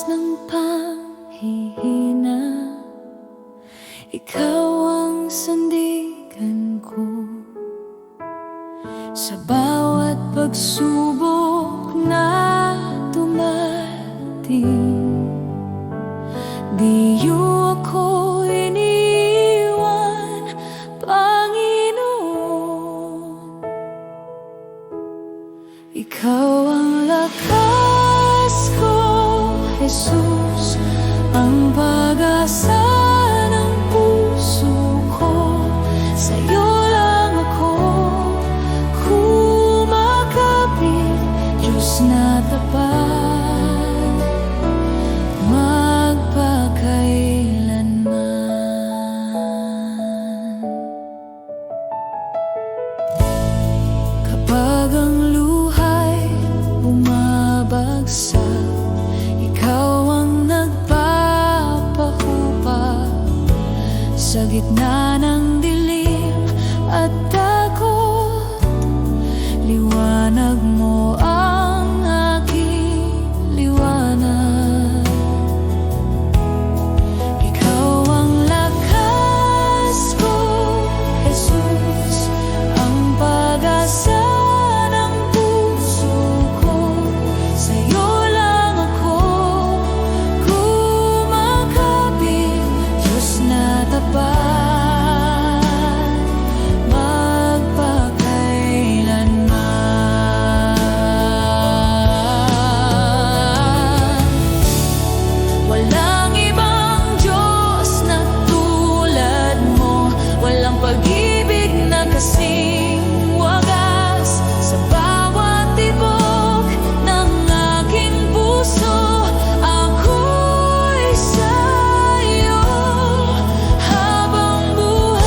ng panghihina, ikaw ang sandigan ko. Sa bawat pagsubok na dumating, di niyo ako iniwan, Panginoon. Ikaw ang lakas ko, Jesus, ang pag-asa ng puso ko. Sa'yo lang ako kumakapit, Diyos na tapat, magpakailanman. Kapag ang luhay bumabagsak, ikaw ang nagpapahupa. Sa gitna ng dilim at takot, liwanag mo ang aking liwanag. Ikaw ang lakas ko, Jesus, ang pag-asa ng puso ko. Sa'yo lang ako kumakapit, Diyos na tapat, magpakailanman. Walang ibang Diyos na tulad mo, walang pag-ibig na kasing wagas. Sa bawat tibok ng aking puso, ako'y sa'yo habang buhay.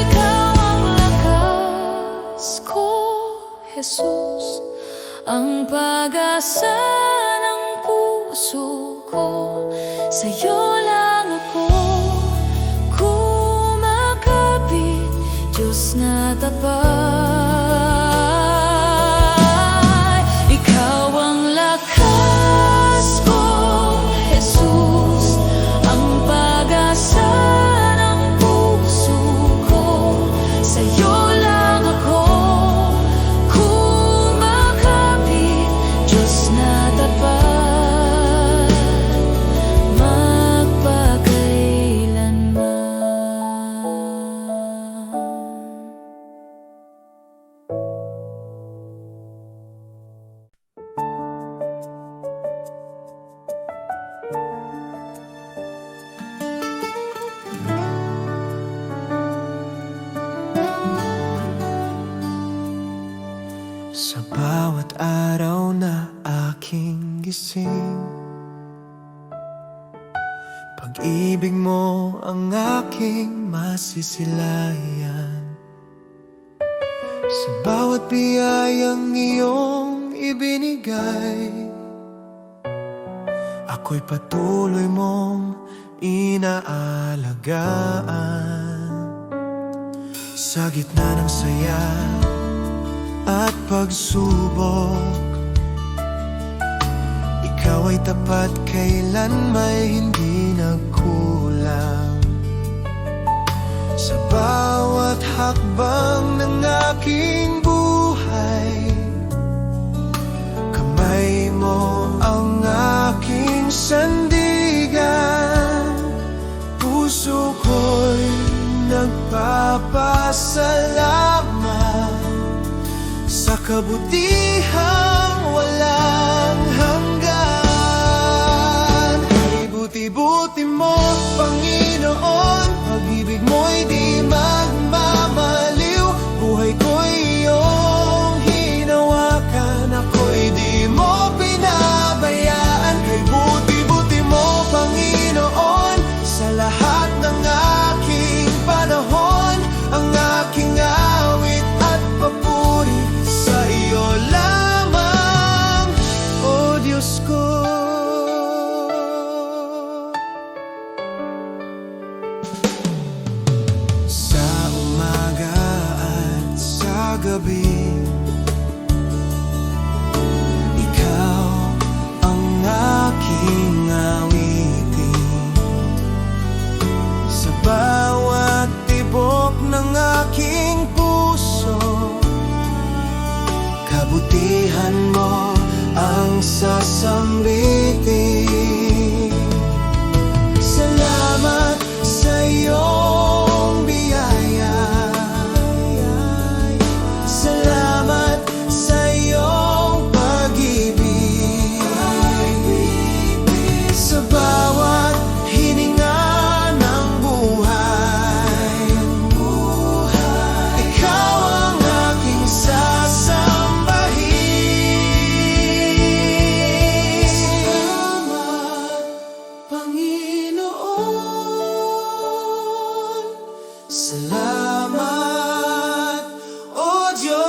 Ikaw ang lakas ko, Jesus, ang pag-asa ng puso ko. Sa'yo lang ako kumakapit, Diyos na tapat. Ikaw ang lakas ko, Jesus, ang pag-asa ng puso ko. Sa'yo lang ako kumakapit, Diyos na tapat, magpakailanman. Sa bawat araw na aking gising, pag-ibig mo ang aking masisilayan. Sa bawat biyayang iyong ibinigay, ako'y patuloy mong inaalagaan. Sa gitna ng saya at pagsubok, ikaw ay tapat, kailan may hindi nagkulang. Sa bawat hakbang ng aking buhay, kamay mo ang aking sandigan. Puso ko'y nagpapasalamat sa kabutihang walang hanggan. Ay buti-buti mo, Panginoon, pag-ibig mo'y di magmamaliw. Buhay ko'y iyong hinawakan, ako'y di mo pinabayaan. Kay buti-buti mo, Panginoon, sa lahat ng aking panahon, ang aking awit at papuri sa iyo lamang. mo ang sasambitin. Salamat sa iyong biyaya, salamat sa iyong pag-ibig, sa bawat hininga ng buhay. Ikaw ang aking sasambahin. Salamat, Panginoon. Salamat, O Diyos.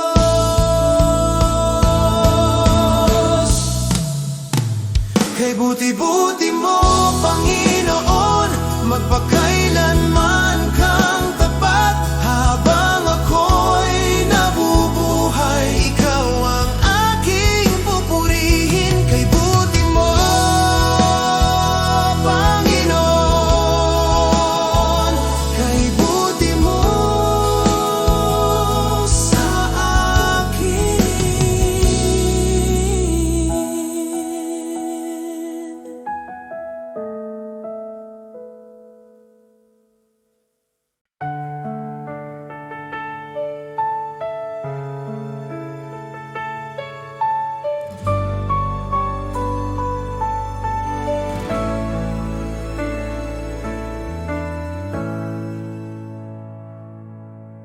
Kay buti-buti mo, Panginoon, magpakailanman kang tapat. Habang ako'y nabubuhay, ikaw ang aking pupurihin. Kay buti mo, Panginoon, kay buti mo sa akin.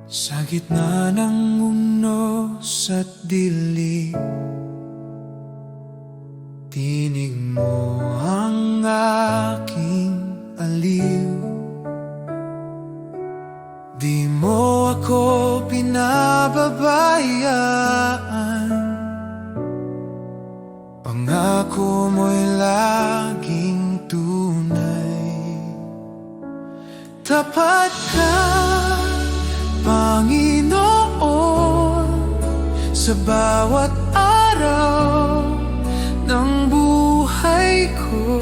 Sa gitna ng unos at dilim, tinig mo ang aking aliw. Di mo ako pinababayaan, pangako mo'y laging tunay. Tapat ka, Panginoon, sa bawat araw ng buhay ko.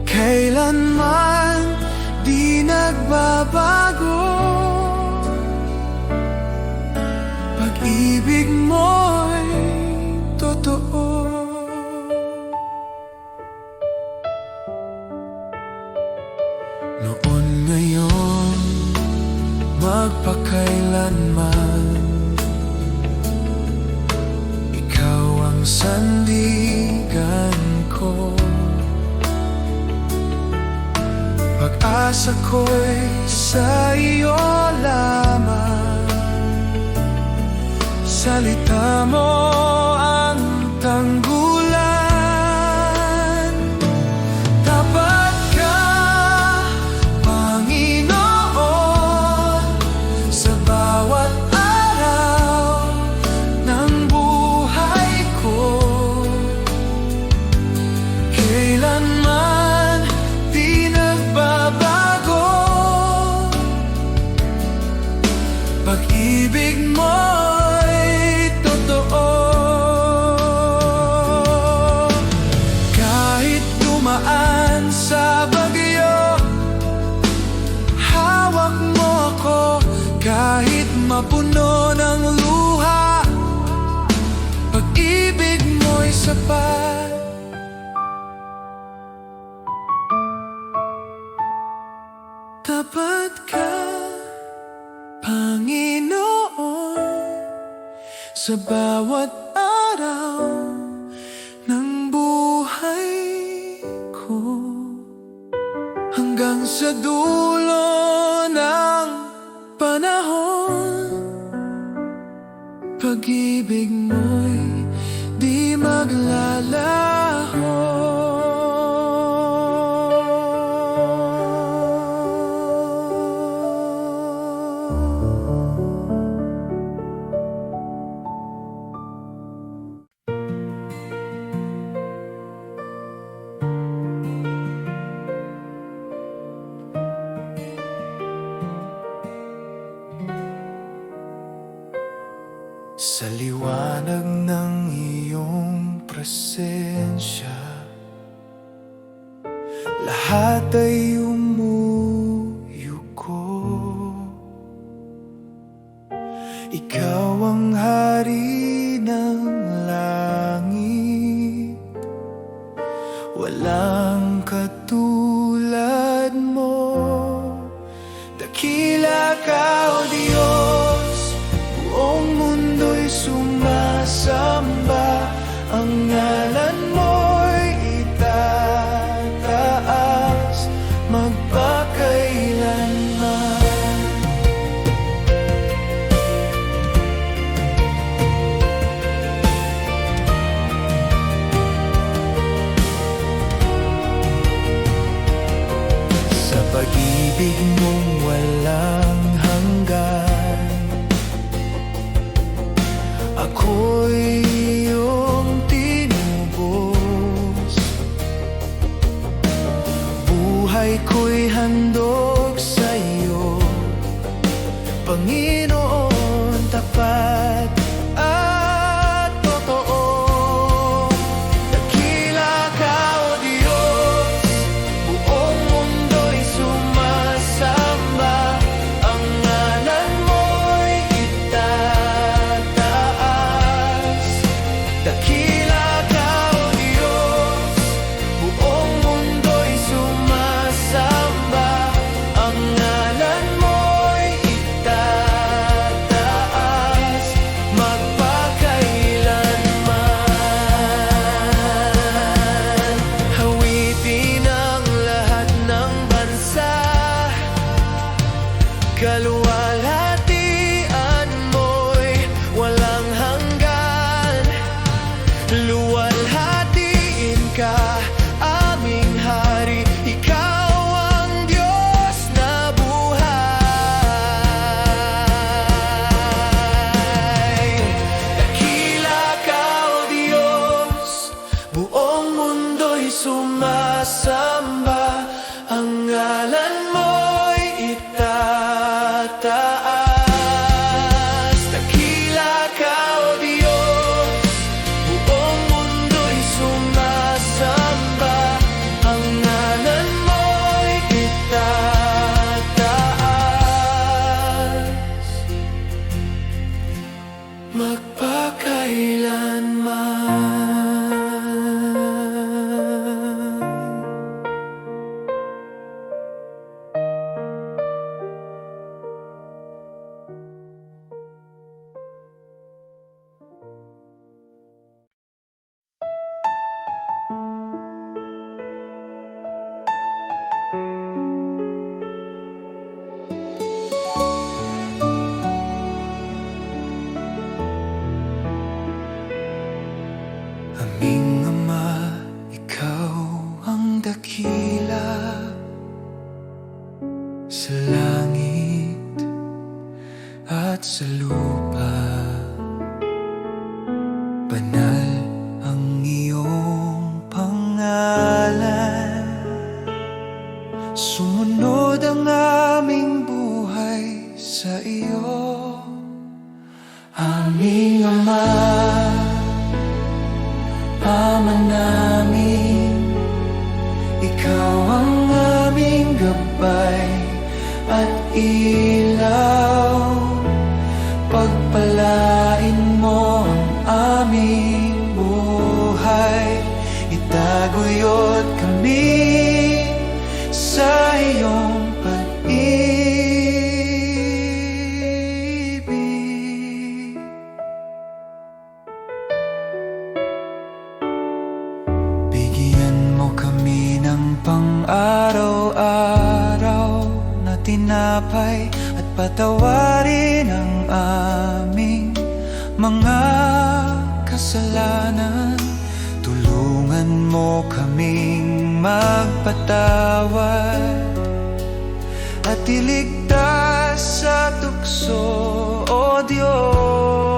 Kailanman di nagbabago, pag-ibig mo'y totoo. Noon, ngayon, magpakailanman, ikaw ang sandigan ko. Pag-asa ko'y sa iyo lamang, salita mo ang tanggulan. Tapat ka, Panginoon, sa bawat araw ng buhay ko. Kailanman di nagbabago, pag-ibig mo'y totoo. Kahit dumaan sa bagyo, hawak mo ako. Kahit mapuno ng luha, pag-ibig mo'y sapat. Tapat ka, Panginoon, sa bawat araw ng buhay ko. Hanggang sa dulo ng panahon, pag-ibig mo'y di maglalaho. Sa liwanag ng iyong presensya, lahat ay umuyuko. Ikaw ang hari ng langit. Walang katulad mo. Dakila ka, O Diyos, buong mundo'y sumasamba. Ang ngalan mo'y itataas magpakailanman. Sa pag-ibig mong walang hanggan, ako'y iyong tinubos. Buhay ko'y handog sa'yo, Panginoon, tapat at totoo. Dakila ka, O Diyos, buong mundo'y sumasamba. Ang ngalan mo'y itataas. Dakila ka, O Diyos, buong mundo'y sumasamba. Ang ngalan mo'y itataas magpakailanman. Hawitin ang lahat ng bansa, kaluwalhatian mo'y walang hanggan. Luwalhatiin ka, aming hari, ikaw ang Diyos na buhay. Dakila ka, O Diyos, buong mundo'y sumasamba. Ang ngalan mo'y itataas. Dakila ka, O Diyos, buong mundo'y sumasamba. Ang ngalan mo'y itataas magpakailanman. Aming Ama, ikaw ang dakila sa langit at sa lupa. Banal ang iyong pangalan. Sumunod ang aming buhay sa iyo. Aming Ama, Ama namin, ikaw ang aming gabay at ilaw. Pagpalain mo ang aming buhay, itaguyod kami sa iyong pag-ibig. Bigyan mo kami ng pang-araw-araw na tinapay at patawarin ang aming mga kasalanan. Tulungan mo kaming magpatawad at iligtas sa tukso, O Diyos.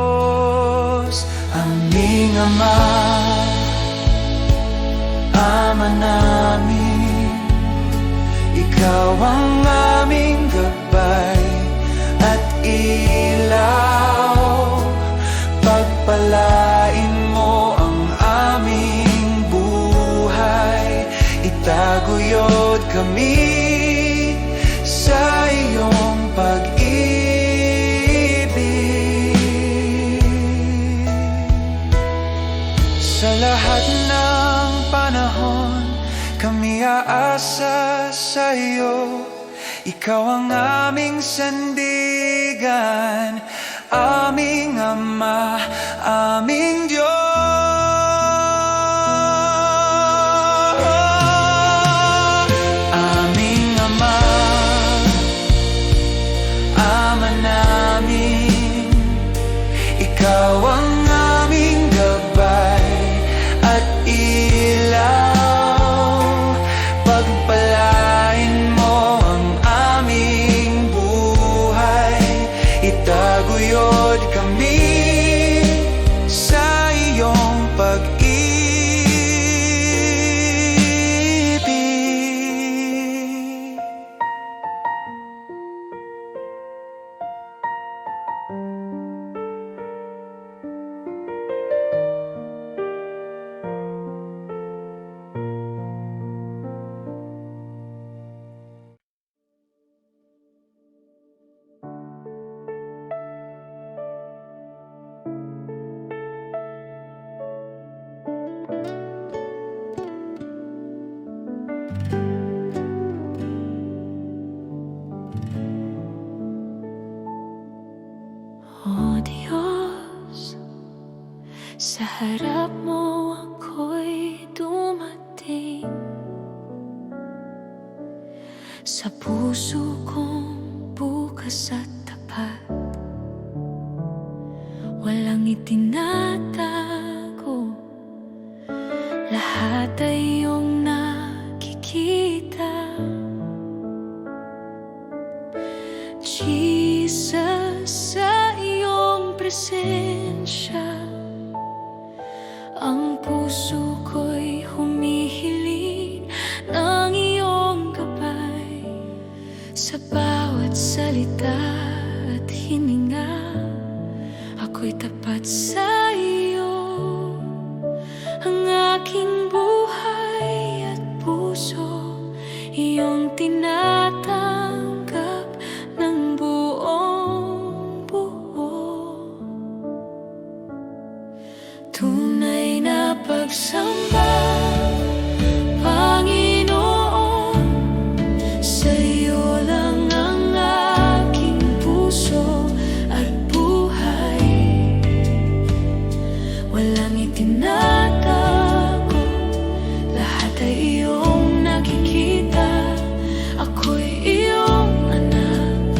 Aming Ama, Ama namin, ikaw ang aming gabay at ilaw. Pagpalain mo ang aming buhay, itaguyod kami sa iyong pag-ibig. Sa lahat ng panahon, kami aasa sa iyo. Ikaw ang aming sandigan, aming Ama, aming Diyos. Aming Ama, Ama namin, ikaw ang aming gabay at ilaw. Pagpalain mo ang aming buhay, itaguyod kami sa iyong pag-ibig. O Diyos, sa harap mo ako'y dumating. Sa puso kong bukas at tapat, walang itinatago, lahat ay iyong nakikita. Jesus, sa iyong presensya, ang puso ko'y humihiling ng iyong gabay. Sa bawat salita at hininga, ako'y tapat sa iyo. Ang aking buhay at puso, iyong tinatanggap ng buong buo. Tunay na pagsamba, Panginoon, sa iyo lang ang aking puso at buhay. Walang itinatago, lahat ay iyong nakikita. Ako'y iyong anak,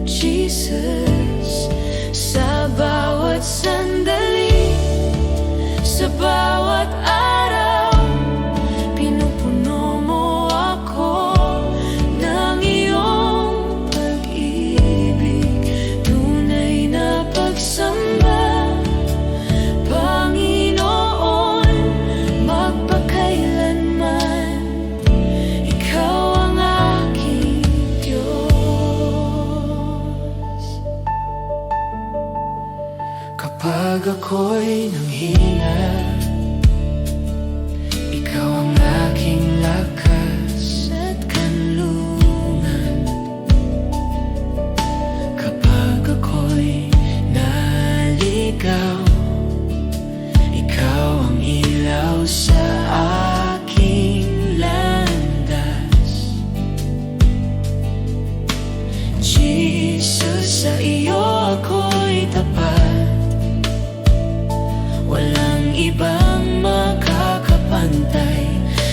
Jesus. Sa bawat sandali, sa bawat araw, pinupuno mo ako ng iyong pag-ibig. Tunay na pagsamba, Panginoon, magpakailanman, ikaw ang aking Diyos. Kapag ako'y nanghina, ikaw ang aking lakas at kanlungan. Kapag ako'y naligaw, ikaw ang ilaw sa aking landas. Jesus, sa iyo ako'y tapat, walang ibang makakapantay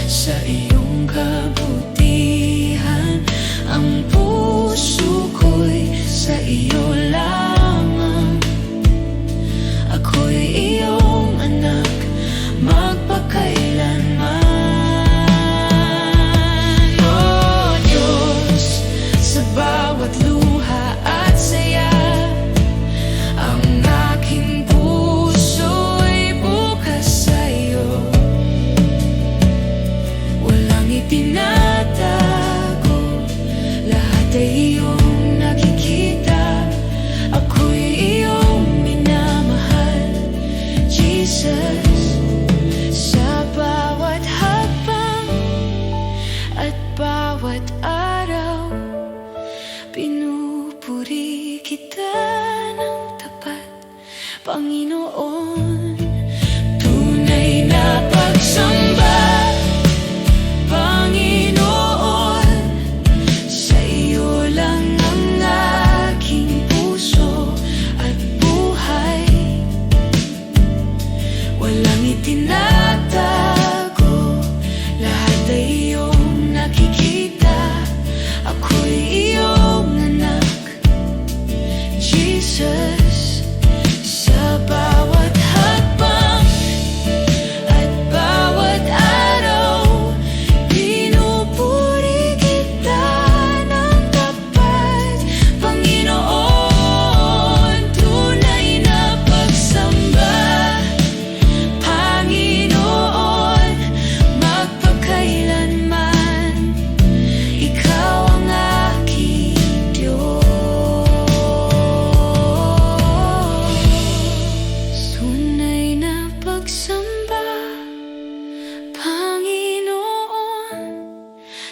sa iyong kabutihan. Ang puso ko'y sa iyo lamang, ako'y iyong anak, magpakailanman. O Diyos, sa bawat luha at saya, ang aking puso'y bukas sa iyo. Walang itinatago, lahat ay iyong nakikita. Ako'y iyong minamahal, Jesus. Sa bawat hakbang at bawat araw, pinupuri kita ng tapat, Panginoon. Tunay itinatago, lahat ay iyong nakikita. Ako'y iyong anak, Jesus. Sa bawat hakbang at bawat araw, pinupuri kita ng tapat, Panginoon. Tunay na pagsamba, Panginoon, magpakailanman. Ikaw ang aking Diyos. Tunay na pagsamba, Panginoon,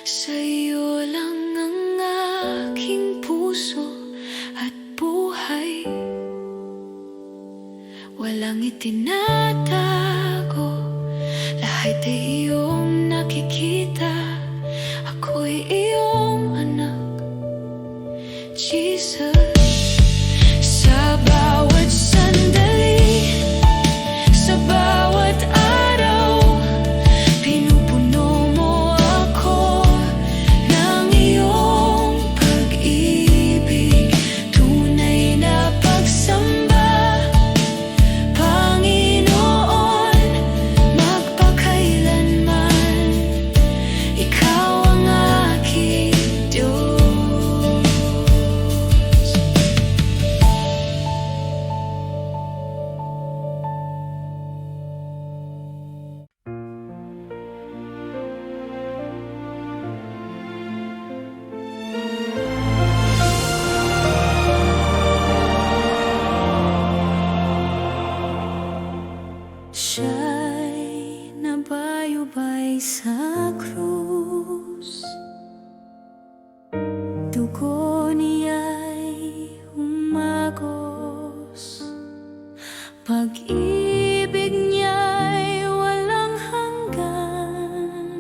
sa iyo lang ang aking puso at buhay. Walang itinatago, lahat ay iyong nakikita. Ako'y iyong anak, Jesus. Sa bawat sandali, sa bawat araw, pinupuno mo ako ng iyong pag-ibig. Tunay na pagsamba, Panginoon, magpakailanman. Ikaw ang aking Diyos. Siya'y nabayubay sa krus, dugo niya'y humagos, pag-ibig niya'y walang hanggan.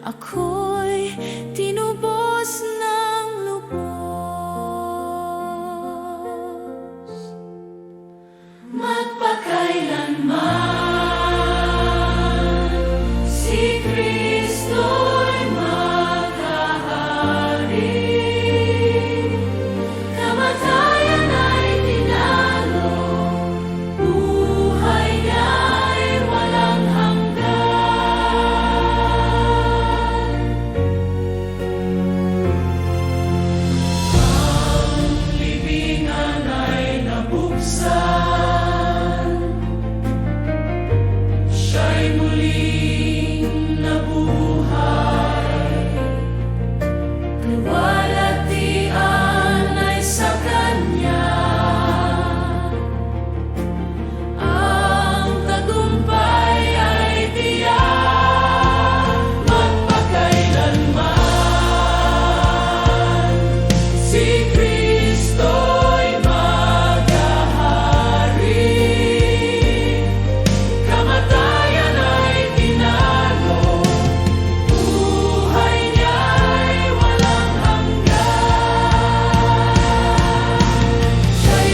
Ako'y tinubos ng lubos, magpakailanman si Kristo'y maghahari. Kamatayan ay tinalo, buhay niya'y walang hanggan. Ang libingan ay nabuksan, siya'y muling nabuhay. Luwalhatian ay sa Kanya, ang tagumpay ay tiyak. Magpakailanman si Kristo'y maghahari. Kamatayan ay tinalo, buhay niya'y walang hanggan. Siya'y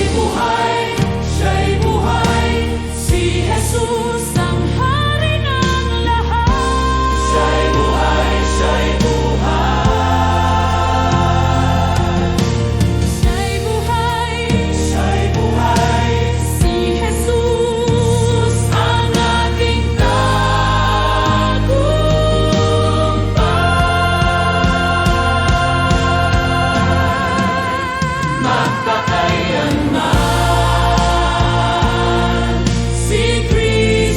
buhay, si Jesus ang hari ng lahat. Siya'y buhay, Siya'y buhay, si Jesus ang ating tagumpay. Magpakailanman si Kristo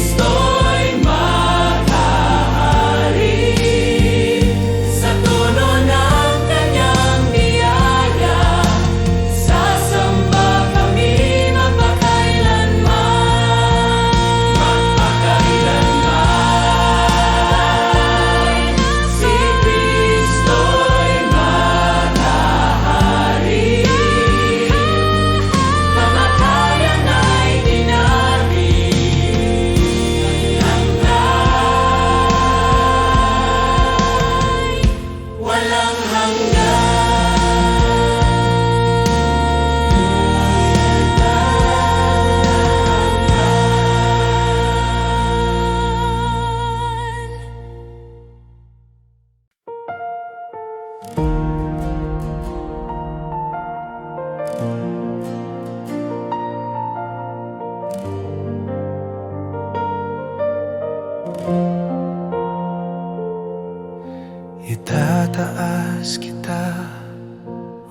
Tinataas kita,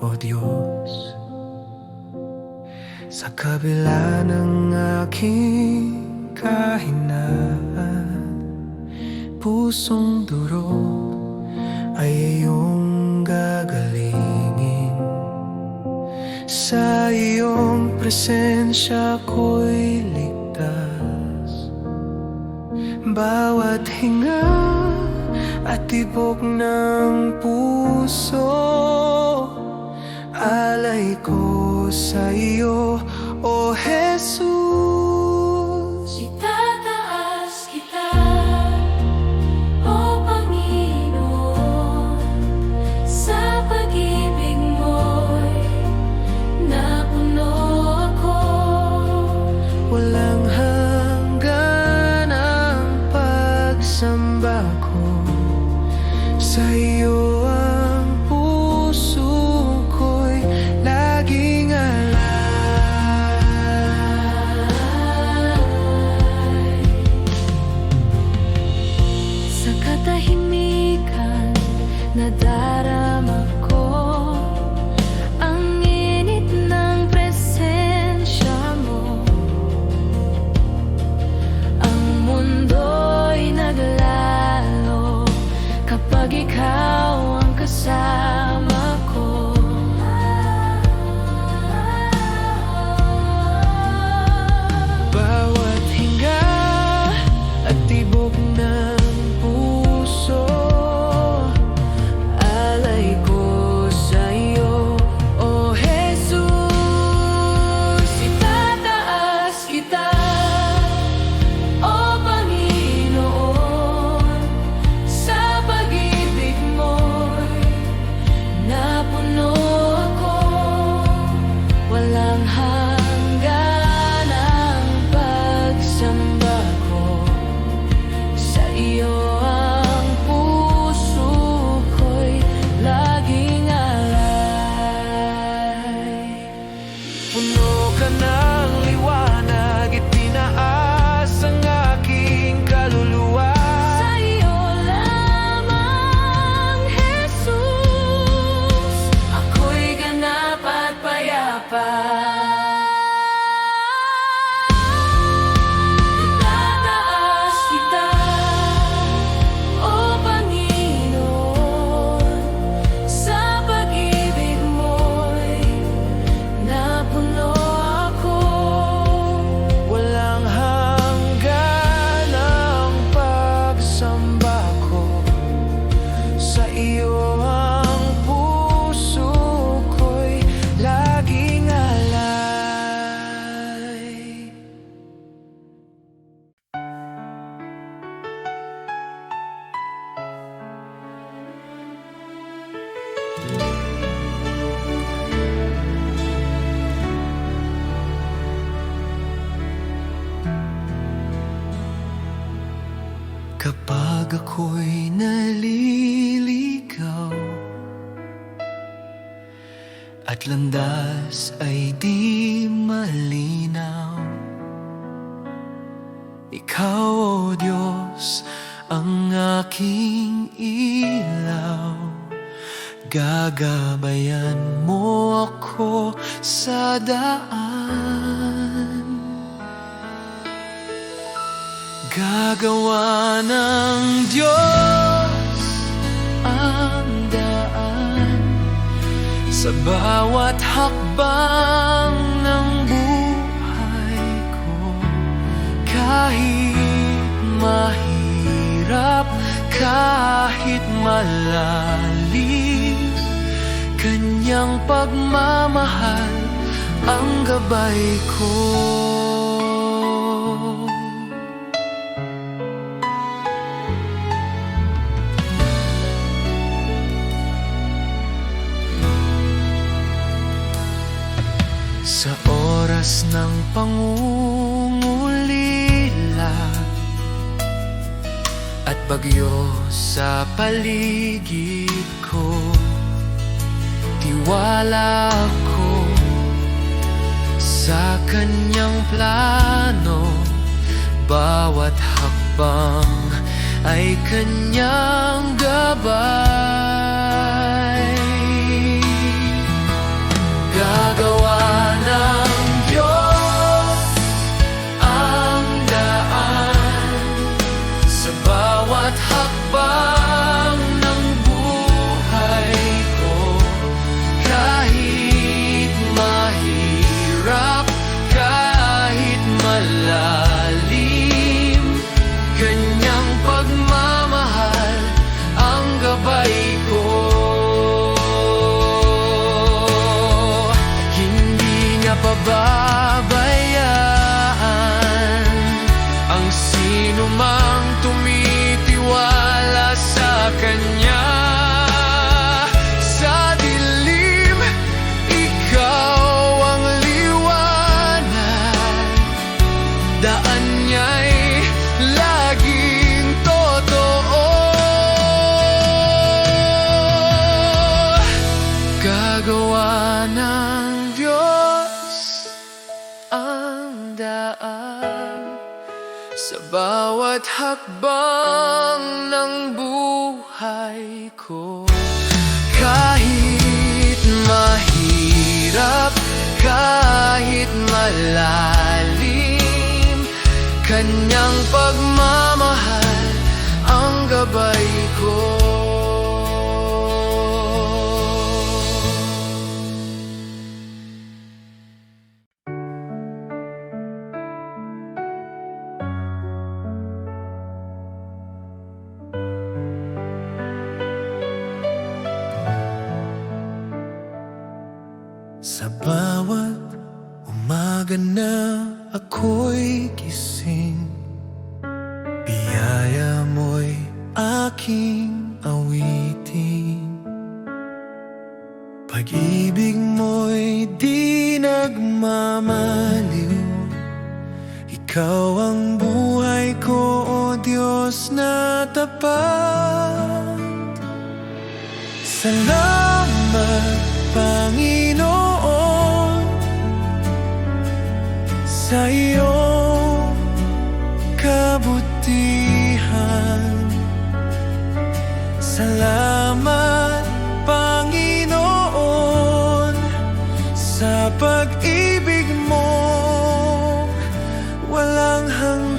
O Diyos, sa kabila ng aking kahinaan. Pusong durog ay iyong gagalingin. Sa iyong presensya ko'y ligtas. Bawat hinga at tibok ng puso, alay ko sa iyo, O Jesus. Itataas kita, O Panginoon, sa pag-ibig mo'y napuno ako. Walang hanggan ang pagsamba ko, sa iyo ang puso ko'y laging alay. Sa katahimikan nadarama ko ang init ng presensya mo. Ang mundo'y naglalo kapag ikaw ang kasama ko. Bawat hinga at tibok ng puso, alay ko sa iyo, O Jesus. Itataas kita, O Panginoon, sa pag-ibig mo'y napuno ako. Walang hanggan ang pagsamba ko, sa iyo ang puso ko'y laging alay. Puno ka ng liwanag, itinaas ang aking kaluluwa. Sa iyo lamang, Jesus, ako'y ganap at payapa. Itataas kita, O Panginoon, sa pag-ibig mo'y napuno ako. Walang hanggan ang pagsamba ko, sa iyo ang puso ko'y laging alay. Kapag ako'y naliligaw at landas ay di malinaw, ikaw, O Diyos, ang aking ilaw. Gagabayan mo ako sa daan. Gagawa ng Diyos ang daan sa bawat hakbang ng buhay ko. Kahit mahirap, kahit malalim, kanyang pagmamahal ang gabay ko. Sa oras ng pangungulila at bagyo sa paligid ko, tiwala ko sa kanyang plano. Bawat hakbang ay kanyang gabay. malalim. Kanyang pagmamahal ang gabay ko. Hindi niya pababayaan ang sino mang tumitiwala sa kanya. Sa dilim, ikaw ang liwanag. Daan niya'y laging totoo. Gagawa ng Diyos ang daan sa bawat hakbang ng buhay ko. Kahit mahirap, kahit malalim, kanyang pagmamahal ang gabay ko. Sa bawat umaga na ako'y gising, biyaya mo'y aking awitin. Pag-ibig mo'y di nagmamaliw. Ikaw ang buhay ko, O Diyos na tapat. Salamat, Panginoon, sa iyong kabutihan. Salamat, Panginoon, sa pag-ibig mo walang hanggan.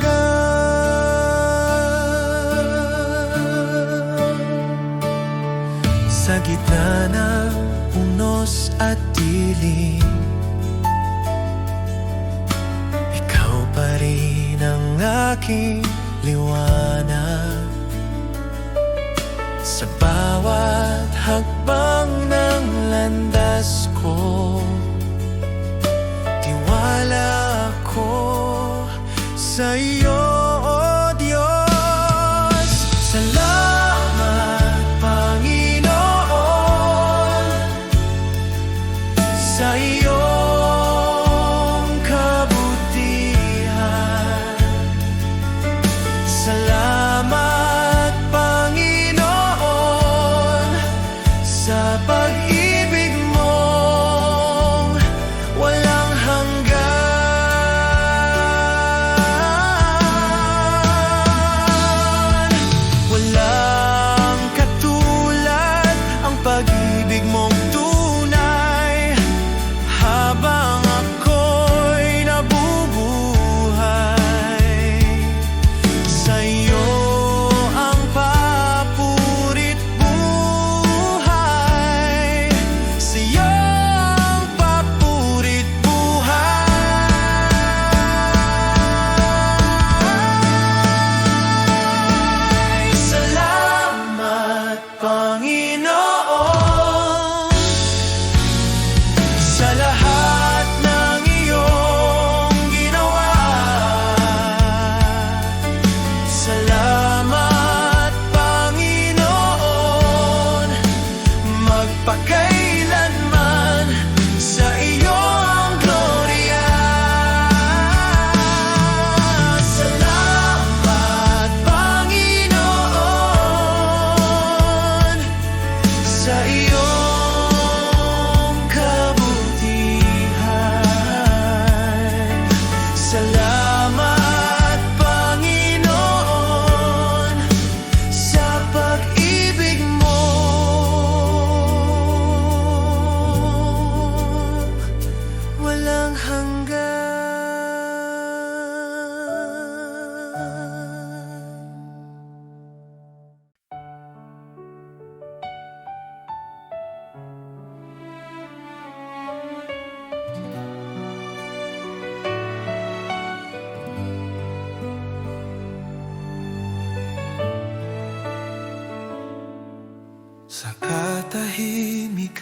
Sa gitna ng unos at dilim, ikaw pa rin ang aking liwanag. Sa bawat hakbang ng landas ko, tiwala ako sa iyo, O Diyos. Salamat, Panginoon, sa iyong kabutihan. Salamat, Panginoon, sa pag-ibig mong walang hanggan.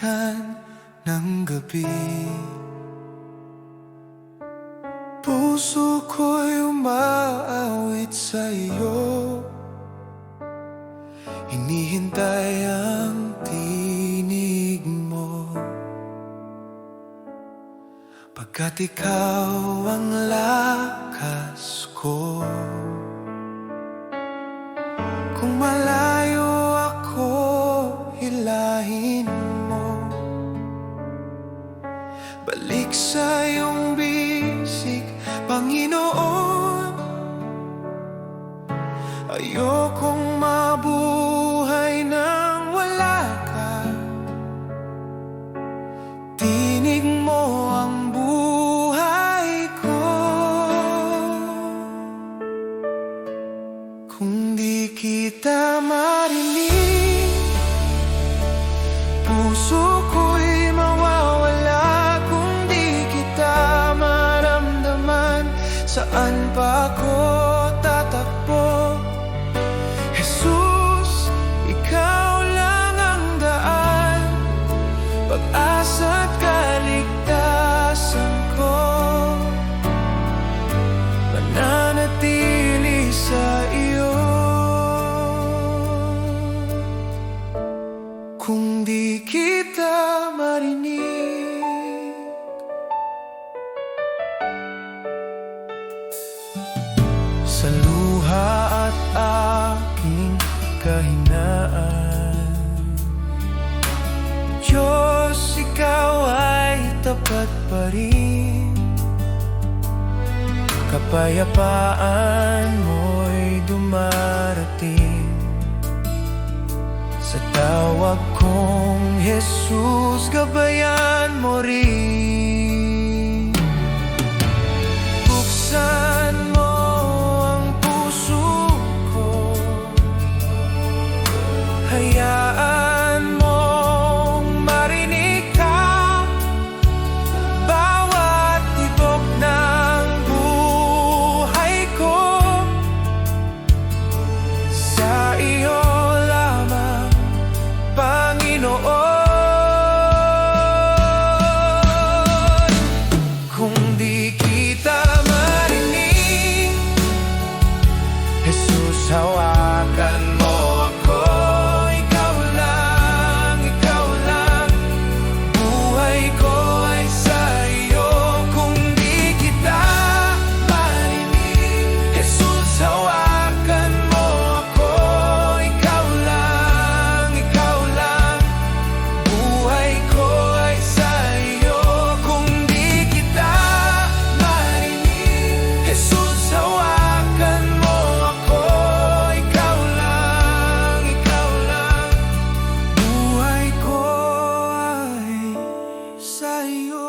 katahimikan ng gabi. Puso ko'y umaawit sa iyo, hinihintay ang tinig mo, pagkat ikaw ang lakas ko. Kung malayo ako, hilahin mo, balik sa iyong bisig, Panginoon. Ayokong mabuhay nang wala ka. Tinig mo ang buhay ko. Kung di kita marinig, puso ko'y mawawala. Kung di kita maramdaman, saan pa ako tatakbo? Jesus, ikaw lang ang daan, pag-asa't kaligtasan ko, mananatili sa iyo. Kung di kita marinig, sa luha at aking kahinaan, Diyos, ikaw ay tapat pa rin. Kapayapaan mo'y dumarating sa tawag kong Jesus, gabayan mo rin. Buksan mo ang puso ko, hayaan mong marinig ka, bawat tibok ng buhay ko. Sa iyo lamang, Panginoon. Kung di kita marinig, Jesus, hawakan mo ako. Ikaw lang, buhay ko ay sa iyo. Kung di kita marinig, Jesus, hawakan mo ako. Ikaw lang, buhay ko ay sa iyo. Kung di kita marinig, Jesus, hawakan mo ako. Ikaw lang, buhay ko ay sa iyo.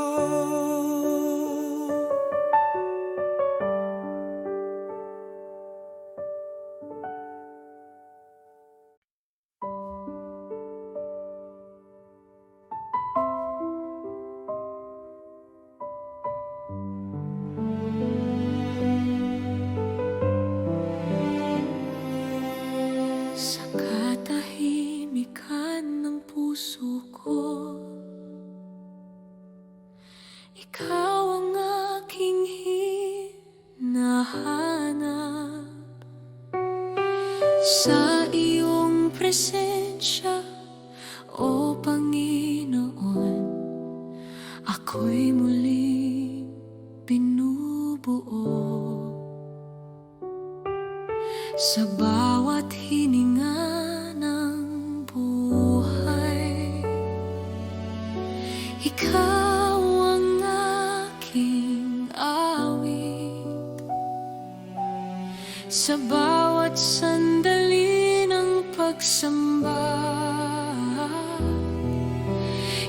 Sa katahimikan ng puso ko, ikaw ang aking hinahanap. Sa iyong presensya, o Panginoon, ako'y muling binubuo. Sa bawat hininga ng buhay, ikaw ang aking awit. Sa bawat sandali ng pagsamba,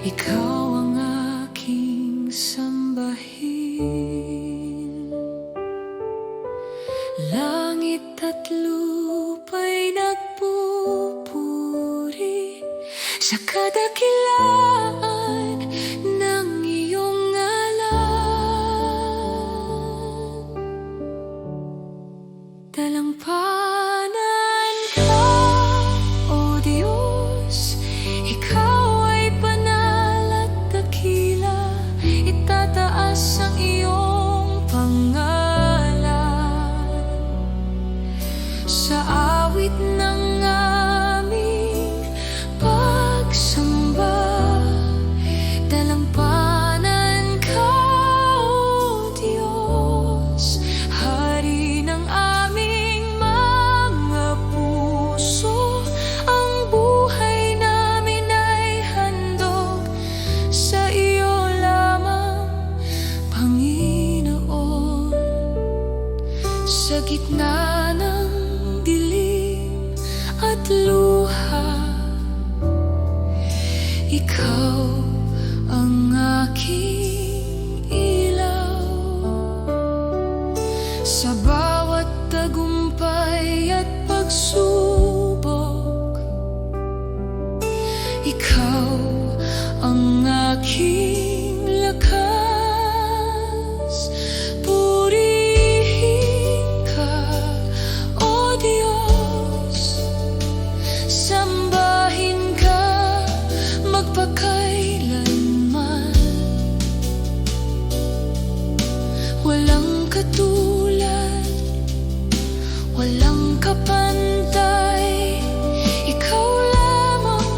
ikaw ang aking sambahin. Langit at lupa'y nagpupuri sa kadakilaan ng iyong ngalan. Dalampanan ka, O Diyos, ikaw ay banal. sa awit ng aming pagsamba. Dalampanan ka, O Diyos, Hari ng aming mga puso. Ang buhay namin ay handog sa iyo lamang, Panginoon. Sa gitna ng dilim at luha, ikaw ang aking ilaw. Sa bawat tagumpay at pagsubok, ikaw ang aking lakas. Purihin ka, O Diyos, sambahin ka magpakailanman. Walang katulad, walang kapantay. Ikaw lamang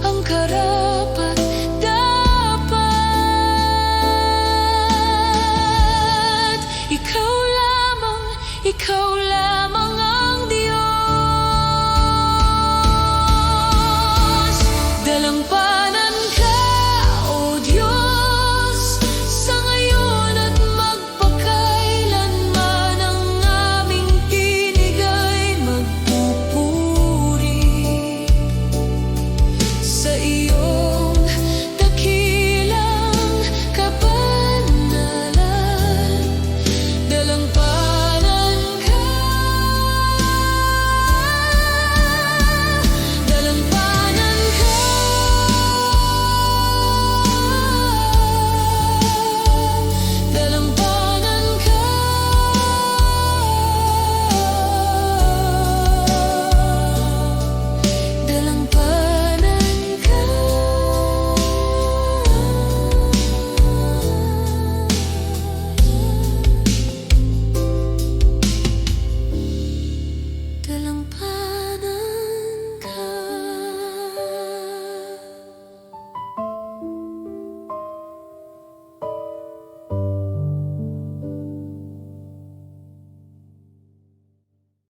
ang karapat-dapat. Ikaw lamang